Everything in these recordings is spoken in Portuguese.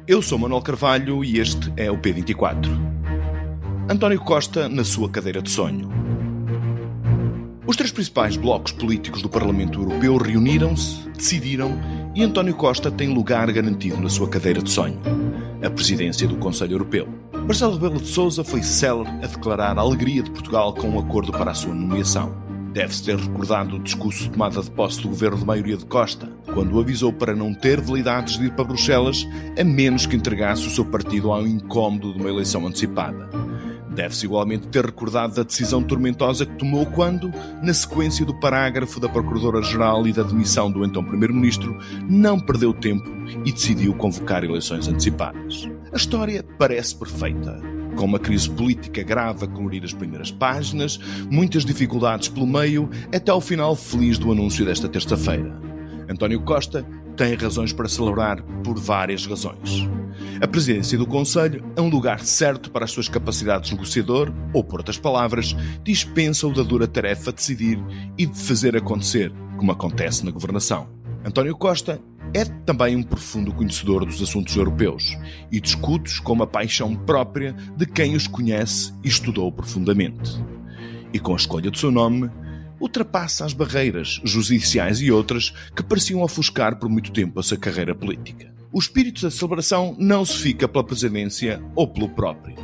Eu sou Manuel Carvalho e este é o P24. António Costa na sua cadeira de sonho. Os três principais blocos políticos do Parlamento Europeu reuniram-se, decidiram e António Costa tem lugar garantido na sua cadeira de sonho, a presidência do Conselho Europeu. Marcelo Rebelo de Sousa foi célere a declarar a alegria de Portugal com um acordo para a sua nomeação. Deve-se ter recordado o discurso de tomada de posse do governo de maioria de Costa, quando avisou para não ter veleidades de ir para Bruxelas, a menos que entregasse o seu partido ao incómodo de uma eleição antecipada. Deve-se igualmente ter recordado da decisão tormentosa que tomou quando, na sequência do parágrafo da Procuradora-Geral e da demissão do então Primeiro-Ministro, não perdeu tempo e decidiu convocar eleições antecipadas. A história parece perfeita. Com uma crise política grave a colorir as primeiras páginas, muitas dificuldades pelo meio, até ao final feliz do anúncio desta terça-feira. António Costa tem razões para celebrar por várias razões. A presidência do Conselho é um lugar certo para as suas capacidades de negociador, ou, por outras palavras, dispensa-o da dura tarefa de decidir e de fazer acontecer, como acontece na governação. António Costa é também um profundo conhecedor dos assuntos europeus e discute-os com uma paixão própria de quem os conhece e estudou profundamente. E com a escolha do seu nome, ultrapassa as barreiras judiciais e outras que pareciam ofuscar por muito tempo a sua carreira política. O espírito da celebração não se fica pela presidência ou pelo próprio.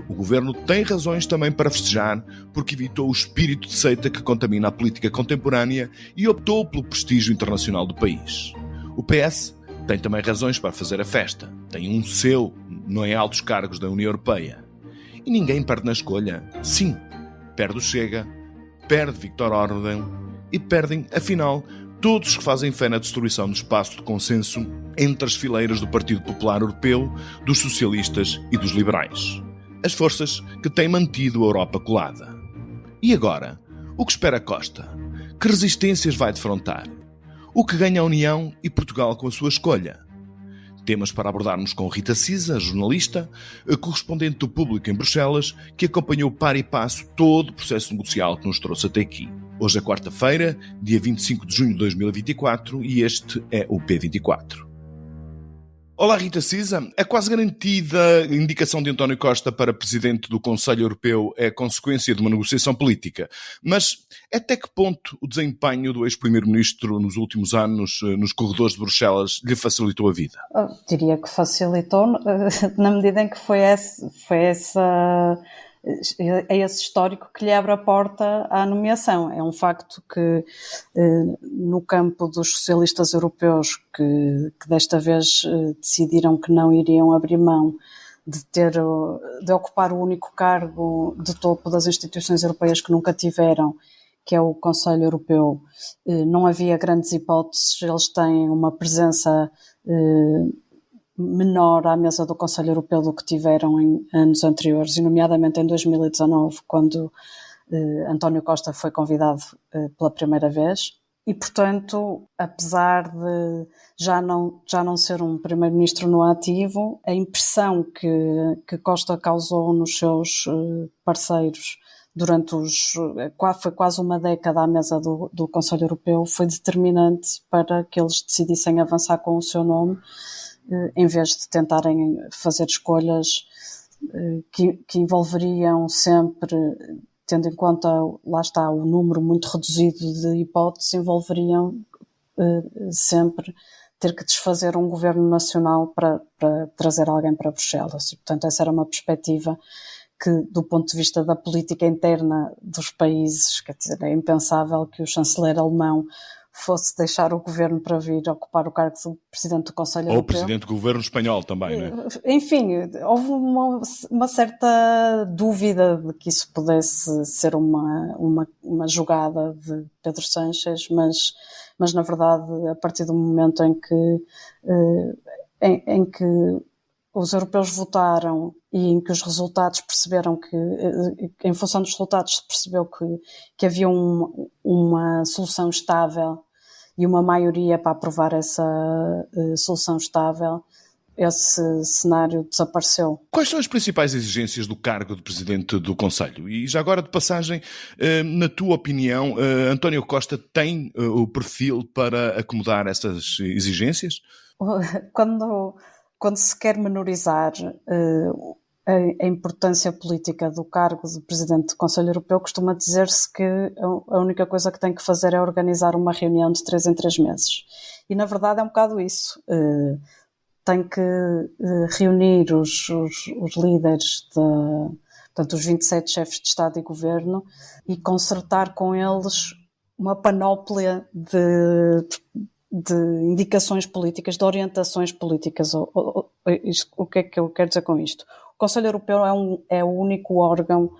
O governo tem razões também para festejar porque evitou o espírito de seita que contamina a política contemporânea e optou pelo prestígio internacional do país. O PS tem também razões para fazer a festa. Tem um seu, não é altos cargos da União Europeia. E ninguém perde na escolha. Sim, perde o Chega, perde Viktor Orbán e perdem, afinal, todos os que fazem fé na destruição do espaço de consenso entre as fileiras do Partido Popular Europeu, dos socialistas e dos liberais. As forças que têm mantido a Europa colada. E agora? O que espera Costa? Que resistências vai defrontar? O que ganha a União e Portugal com a sua escolha? Temas para abordarmos com Rita Cisa, jornalista, correspondente do Público em Bruxelas, que acompanhou par e passo todo o processo negocial que nos trouxe até aqui. Hoje é quarta-feira, dia 25 de junho de 2024, e este é o P24. Olá, Rita Cisa. A quase garantida indicação de António Costa para presidente do Conselho Europeu é consequência de uma negociação política. Mas até que ponto o desempenho do ex-primeiro-ministro nos últimos anos nos corredores de Bruxelas lhe facilitou a vida? Eu diria que facilitou na medida em que é esse histórico que lhe abre a porta à nomeação. É um facto que no campo dos socialistas europeus que desta vez decidiram que não iriam abrir mão de ocupar o único cargo de topo das instituições europeias que nunca tiveram, que é o Conselho Europeu, não havia grandes hipóteses. Eles têm uma presença menor à mesa do Conselho Europeu do que tiveram em anos anteriores, e nomeadamente em 2019, quando António Costa foi convidado pela primeira vez. E, portanto, apesar de já não ser um primeiro-ministro no ativo, a impressão que Costa causou nos seus parceiros durante foi quase uma década à mesa do Conselho Europeu, foi determinante para que eles decidissem avançar com o seu nome, em vez de tentarem fazer escolhas que envolveriam sempre, tendo em conta, lá está, o número muito reduzido de hipóteses, envolveriam sempre ter que desfazer um governo nacional para trazer alguém para Bruxelas. E, portanto, essa era uma perspectiva que, do ponto de vista da política interna dos países, quer dizer, é impensável que o chanceler alemão fosse deixar o governo para vir ocupar o cargo de presidente do Conselho Europeu. Ou presidente do governo espanhol também, não é? Enfim, houve uma certa dúvida de que isso pudesse ser uma jogada de Pedro Sánchez, mas na verdade, a partir do momento em que os europeus votaram e em que os resultados perceberam em função dos resultados se percebeu que havia uma solução estável e uma maioria para aprovar essa solução estável, esse cenário desapareceu. Quais são as principais exigências do cargo de Presidente do Conselho? E já agora, de passagem, na tua opinião, António Costa tem o perfil para acomodar essas exigências? Quando quando se quer menorizar a importância política do cargo de Presidente do Conselho Europeu, costuma dizer-se que a única coisa que tem que fazer é organizar uma reunião de 3 em 3 meses. E, na verdade, é um bocado isso. Tem que reunir os líderes, portanto, os 27 chefes de Estado e Governo, e concertar com eles uma panóplia de indicações políticas, de orientações políticas. O que é que eu quero dizer com isto? O Conselho Europeu é o único órgão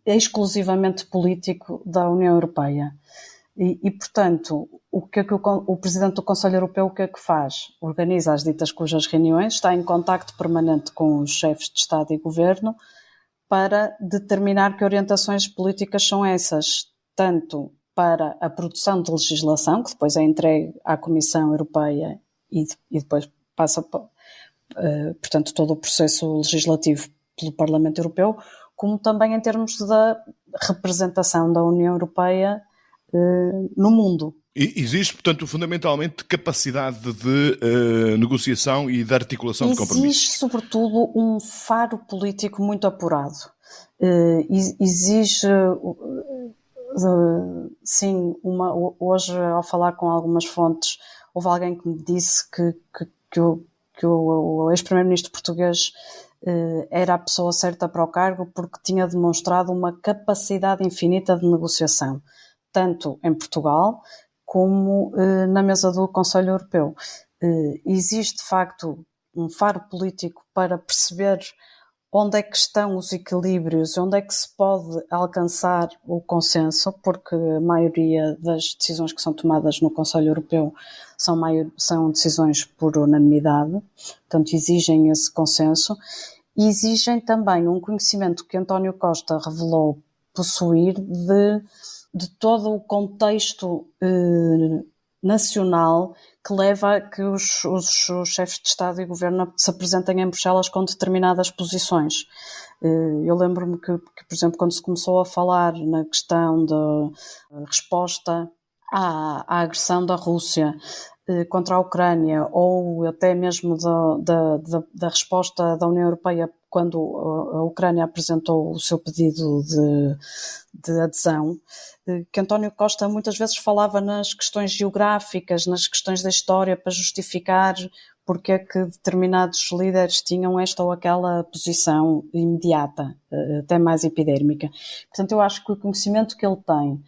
exclusivamente político da União Europeia. E portanto, o Presidente do Conselho Europeu o que é que faz? Organiza as ditas cujas reuniões, está em contacto permanente com os chefes de Estado e Governo para determinar que orientações políticas são essas, tanto para a produção de legislação, que depois é entregue à Comissão Europeia e depois passa, portanto, todo o processo legislativo pelo Parlamento Europeu, como também em termos da representação da União Europeia no mundo. E existe, portanto, fundamentalmente capacidade de negociação e de articulação de compromissos. Exige, sobretudo, um faro político muito apurado. Exige, sim, hoje, ao falar com algumas fontes, houve alguém que me disse que o ex-primeiro-ministro português era a pessoa certa para o cargo porque tinha demonstrado uma capacidade infinita de negociação, tanto em Portugal como na mesa do Conselho Europeu. Existe, de facto, um faro político para perceber onde é que estão os equilíbrios, onde é que se pode alcançar o consenso, porque a maioria das decisões que são tomadas no Conselho Europeu são decisões por unanimidade, portanto exigem esse consenso, e exigem também um conhecimento que António Costa revelou possuir de todo o contexto nacional que leva a que os chefes de Estado e Governo se apresentem em Bruxelas com determinadas posições. Eu lembro-me que, por exemplo, quando se começou a falar na questão da resposta à agressão da Rússia contra a Ucrânia, ou até mesmo da resposta da União Europeia quando a Ucrânia apresentou o seu pedido de adesão, que António Costa muitas vezes falava nas questões geográficas, nas questões da história, para justificar porque é que determinados líderes tinham esta ou aquela posição imediata, até mais epidérmica. Portanto, eu acho que o conhecimento que ele tem,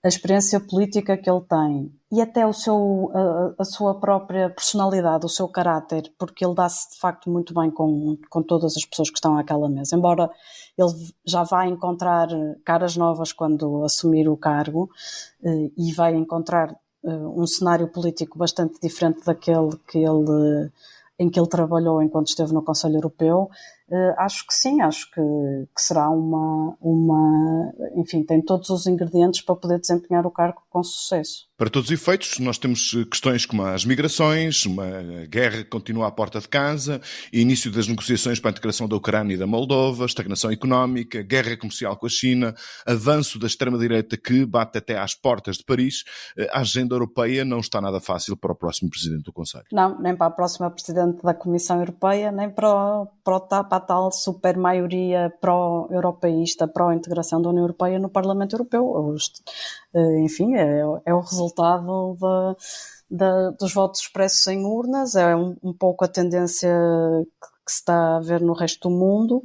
a experiência política que ele tem e até a sua própria personalidade, o seu caráter, porque ele dá-se de facto muito bem com todas as pessoas que estão àquela mesa, embora ele já vai encontrar caras novas quando assumir o cargo e vai encontrar um cenário político bastante diferente daquele em que ele trabalhou enquanto esteve no Conselho Europeu. Acho que sim, acho que será enfim, tem todos os ingredientes para poder desempenhar o cargo com sucesso. Para todos os efeitos, nós temos questões como as migrações, uma guerra que continua à porta de casa, início das negociações para a integração da Ucrânia e da Moldova, estagnação económica, guerra comercial com a China, avanço da extrema-direita que bate até às portas de Paris. A agenda europeia não está nada fácil para o próximo Presidente do Conselho. Não, nem para a próxima Presidente da Comissão Europeia, nem para a tal super maioria pró-europeísta, pró-integração da União Europeia no Parlamento Europeu. Enfim, é o resultado dos votos expressos em urnas, é um pouco a tendência que se está a ver no resto do mundo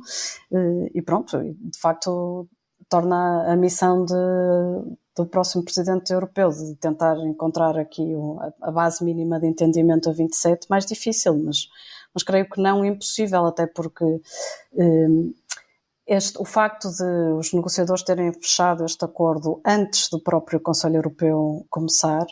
e pronto, de facto torna a missão do próximo Presidente Europeu de tentar encontrar aqui a base mínima de entendimento a 27 mais difícil, mas creio que não impossível, até porque o facto de os negociadores terem fechado este acordo antes do próprio Conselho Europeu começar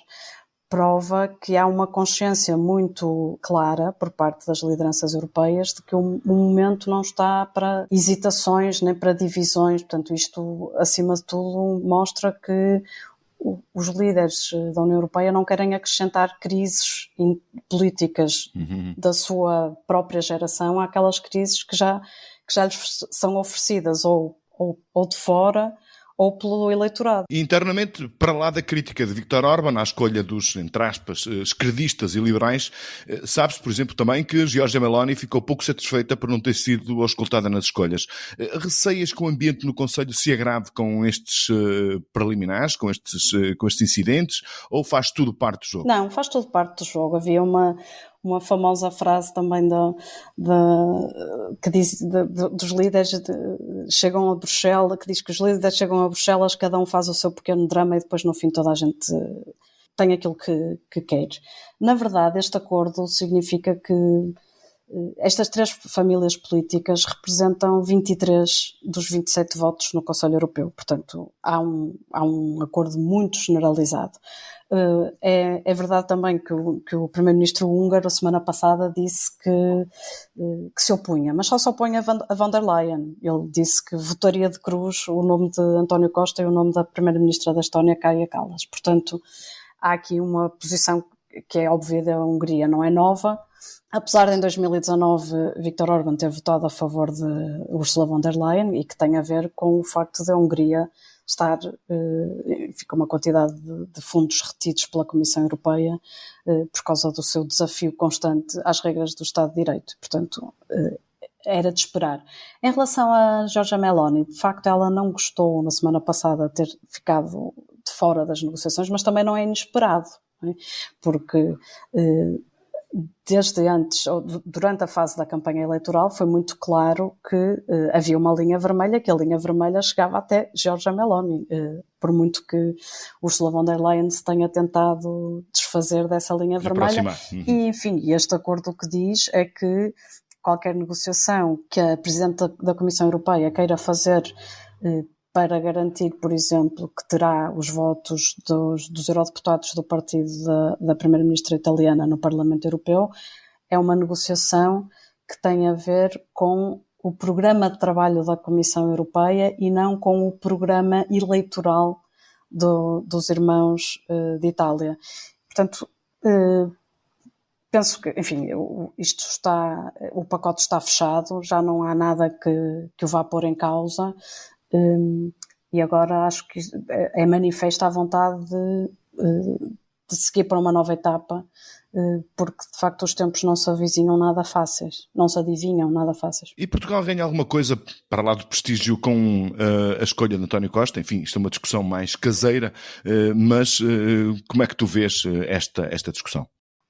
prova que há uma consciência muito clara por parte das lideranças europeias de que o momento não está para hesitações nem para divisões. Portanto, isto, acima de tudo, mostra que os líderes da União Europeia não querem acrescentar crises políticas da sua própria geração àquelas crises que já lhes são oferecidas ou de fora ou pelo eleitorado. E internamente, para lá da crítica de Viktor Orbán à escolha dos, entre aspas, esquerdistas e liberais, sabe-se, por exemplo, também que Giorgia Meloni ficou pouco satisfeita por não ter sido auscultada nas escolhas. Receias que o ambiente no Conselho se agrave com estes preliminares, com estes incidentes, ou faz tudo parte do jogo? Não, faz tudo parte do jogo. Havia uma famosa frase também que diz dos líderes chegam a Bruxelas, que diz que os líderes chegam a Bruxelas, cada um faz o seu pequeno drama e depois no fim toda a gente tem aquilo que quer. Na verdade, este acordo significa que estas 3 famílias políticas representam 23 dos 27 votos no Conselho Europeu. Portanto, há um acordo muito generalizado. É verdade também que o primeiro-ministro húngaro, a semana passada, disse que se opunha, mas só se opõe a von der Leyen. Ele disse que votaria de cruz o nome de António Costa e o nome da primeira-ministra da Estónia, Kaja Kallas. Portanto, há aqui uma posição que é óbvia da Hungria, não é nova. Apesar de em 2019 Viktor Orbán ter votado a favor de Ursula von der Leyen, e que tem a ver com o facto de a Hungria estar, fica uma quantidade de fundos retidos pela Comissão Europeia por causa do seu desafio constante às regras do Estado de Direito. Portanto, era de esperar. Em relação a Giorgia Meloni, de facto ela não gostou na semana passada de ter ficado de fora das negociações, mas também não é inesperado, não é? Porque desde antes, ou durante a fase da campanha eleitoral, foi muito claro que havia uma linha vermelha, que a linha vermelha chegava até Giorgia Meloni, por muito que Ursula von der Leyen se tenha tentado desfazer dessa linha vermelha. E, enfim, este acordo o que diz é que qualquer negociação que a Presidente da Comissão Europeia queira fazer para garantir, por exemplo, que terá os votos dos eurodeputados do partido da Primeira-Ministra italiana no Parlamento Europeu, é uma negociação que tem a ver com o programa de trabalho da Comissão Europeia e não com o programa eleitoral dos irmãos de Itália. Portanto, penso que, enfim, o pacote está fechado, já não há nada que o vá pôr em causa. E agora acho que é manifesta a vontade de seguir para uma nova etapa, porque de facto os tempos não se avizinham nada fáceis, não se adivinham nada fáceis. E Portugal ganha alguma coisa para lá do prestígio com a escolha de António Costa? Enfim, isto é uma discussão mais caseira, mas como é que tu vês esta discussão?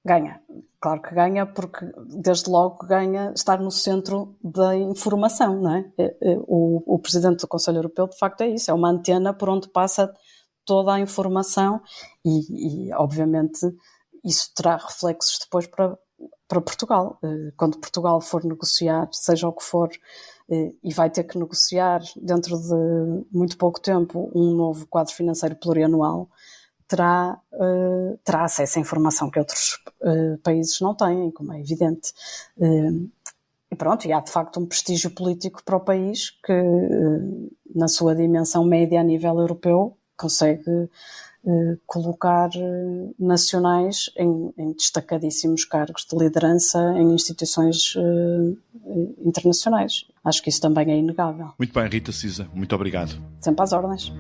Ganha. Claro que ganha, porque desde logo ganha estar no centro da informação, não é? O Presidente do Conselho Europeu, de facto, é isso, é uma antena por onde passa toda a informação e obviamente, isso terá reflexos depois para Portugal. Quando Portugal for negociar, seja o que for, e vai ter que negociar dentro de muito pouco tempo um novo quadro financeiro plurianual, terá acesso à informação que outros países não têm, como é evidente. E pronto, e há de facto um prestígio político para o país que, na sua dimensão média a nível europeu, consegue colocar nacionais em destacadíssimos cargos de liderança em instituições internacionais. Acho que isso também é inegável. Muito bem, Rita Cisa, muito obrigado. Sempre às ordens.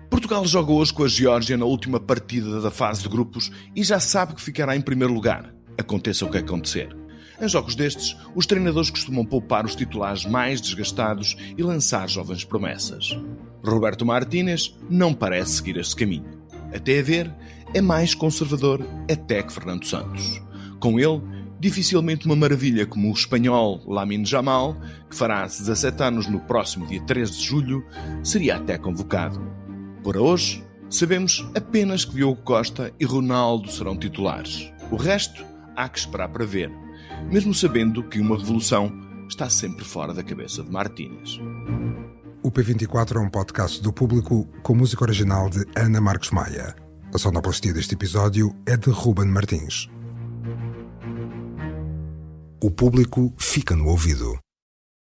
Portugal joga hoje com a Geórgia na última partida da fase de grupos e já sabe que ficará em primeiro lugar, aconteça o que acontecer. Em jogos destes, os treinadores costumam poupar os titulares mais desgastados e lançar jovens promessas. Roberto Martínez não parece seguir este caminho. Até a ver, é mais conservador até que Fernando Santos. Com ele, dificilmente uma maravilha como o espanhol Lamine Yamal, que fará 17 anos no próximo dia 13 de julho, seria até convocado. Por hoje, sabemos apenas que Diogo Costa e Ronaldo serão titulares. O resto, há que esperar para ver, mesmo sabendo que uma revolução está sempre fora da cabeça de Martínez. O P24 é um podcast do Público com música original de Ana Marques Maia. A sonoplastia deste episódio é de Ruben Martins. O Público fica no ouvido.